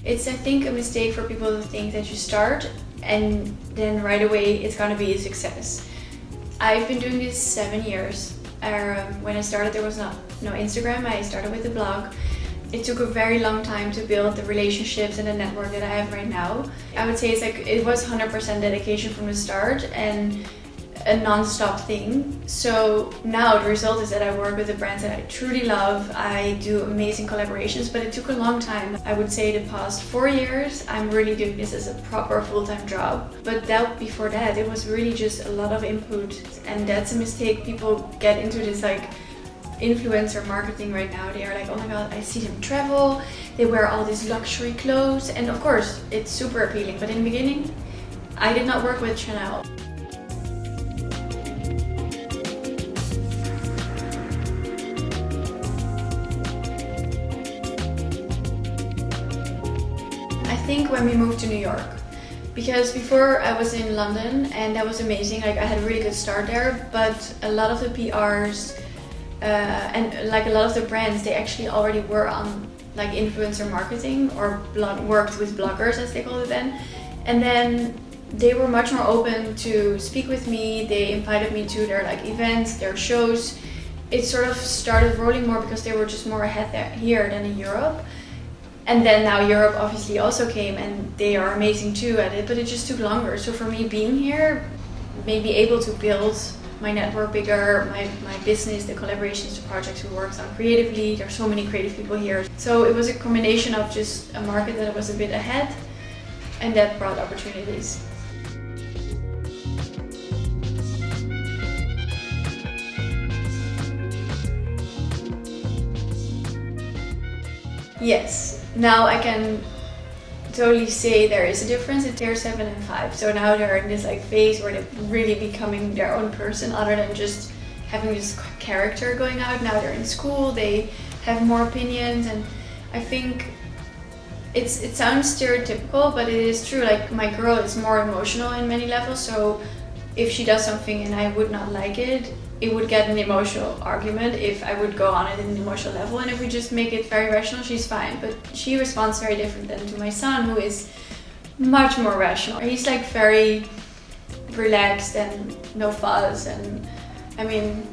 It's, I think, a mistake for people to think that you start and then right away it's gonna be a success. I've been doing this 7 years. When I started, there was no Instagram. I started with a blog. It took a very long time to build the relationships and the network that I have right now. I would say it was 100% dedication from the start and a non-stop thing. So now the result is that I work with the brands that I truly love. I do amazing collaborations, but it took a long time. I would say the past 4 years, I'm really doing this as a proper full-time job. But before that, it was really just a lot of input, and that's a mistake. People get into this influencer marketing right now. They are like, oh my god, I see them travel, they wear all these luxury clothes, and of course it's super appealing, but in the beginning I did not work with Chanel. I think when we moved to New York, because before I was in London and that was amazing, I had a really good start there, but a lot of the PRs and a lot of the brands, they actually already were on influencer marketing or worked with bloggers, as they called it then. And then they were much more open to speak with me. They invited me to their events, their shows. It sort of started rolling more because they were just more ahead here than in Europe. And then now Europe obviously also came, and they are amazing too at it, but it just took longer. So for me, being here made me able to build my network bigger, my business, the collaborations, the projects we worked on creatively. There's so many creative people here. So it was a combination of just a market that was a bit ahead, and that brought opportunities. Yes, now I can totally say there is a difference. They're 7 and 5, so now they're in this phase where they're really becoming their own person, other than just having this character going out. Now they're in school, they have more opinions, and I think it sounds stereotypical, but it is true. My girl is more emotional in many levels, so if she does something and I would not like it, it would get an emotional argument if I would go on it in an emotional level. And if we just make it very rational, she's fine. But she responds very different than to my son, who is much more rational. He's very relaxed and no fuss. And I mean,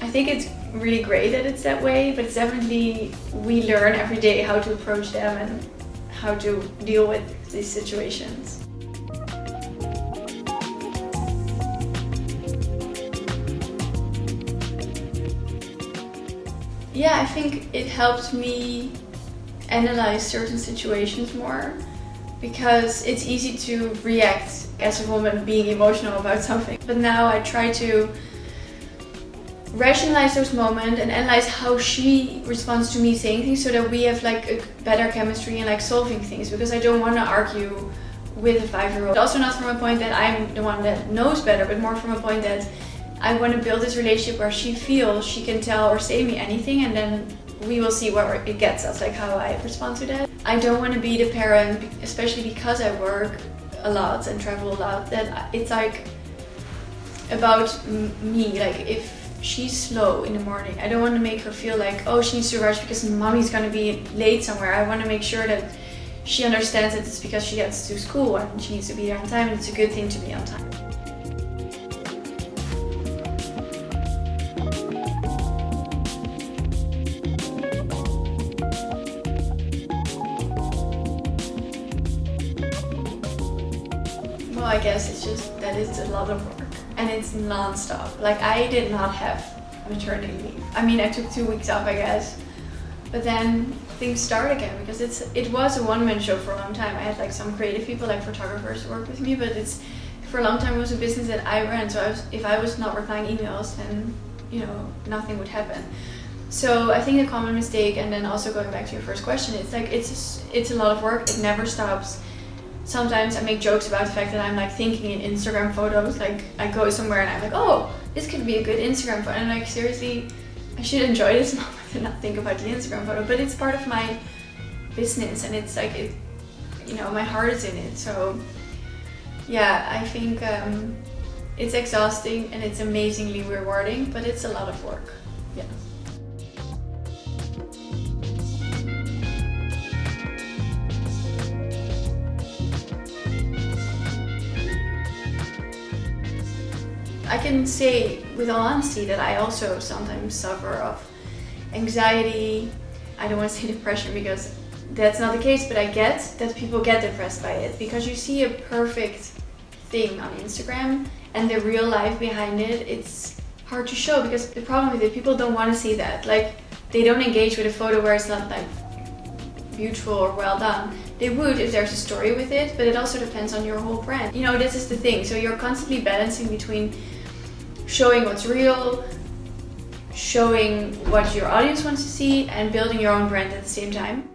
I think it's really great that it's that way, but it's definitely, we learn every day how to approach them and how to deal with these situations. Yeah, I think it helped me analyze certain situations more, because it's easy to react as a woman being emotional about something. But now I try to rationalize those moments and analyze how she responds to me saying things, so that we have a better chemistry and solving things, because I don't want to argue with a 5-year-old. Also not from a point that I'm the one that knows better, but more from a point that I want to build this relationship where she feels she can tell or say me anything, and then we will see where it gets us, how I respond to that. I don't want to be the parent, especially because I work a lot and travel a lot, that it's about me. If she's slow in the morning, I don't want to make her feel oh, she needs to rush because mommy's going to be late somewhere. I want to make sure that she understands that it's because she gets to school and she needs to be there on time, and it's a good thing to be on time. Well, I guess it's just that it's a lot of work and it's non-stop. I did not have maternity leave. I mean, I took 2 weeks off, I guess, but then things start again, because it was a one-man show for a long time. I had some creative people, photographers, work with me, but for a long time it was a business that I ran. So if I was not replying emails, then nothing would happen. So I think the common mistake, and then also going back to your first question, it's a lot of work. It never stops. Sometimes I make jokes about the fact that I'm thinking in Instagram photos. I go somewhere and I'm oh, this could be a good Instagram photo. And seriously, I should enjoy this moment and not think about the Instagram photo. But it's part of my business, and it's my heart is in it. So yeah, I think it's exhausting and it's amazingly rewarding, but it's a lot of work. Yeah. I can say with all honesty that I also sometimes suffer of anxiety. I don't want to say depression because that's not the case, but I get that people get depressed by it because you see a perfect thing on Instagram and the real life behind it, it's hard to show because the problem is that people don't want to see that. Like, they don't engage with a photo where it's not like beautiful or well done. They would if there's a story with it, but it also depends on your whole brand. You know, this is the thing. So you're constantly balancing between showing what's real, showing what your audience wants to see, and building your own brand at the same time.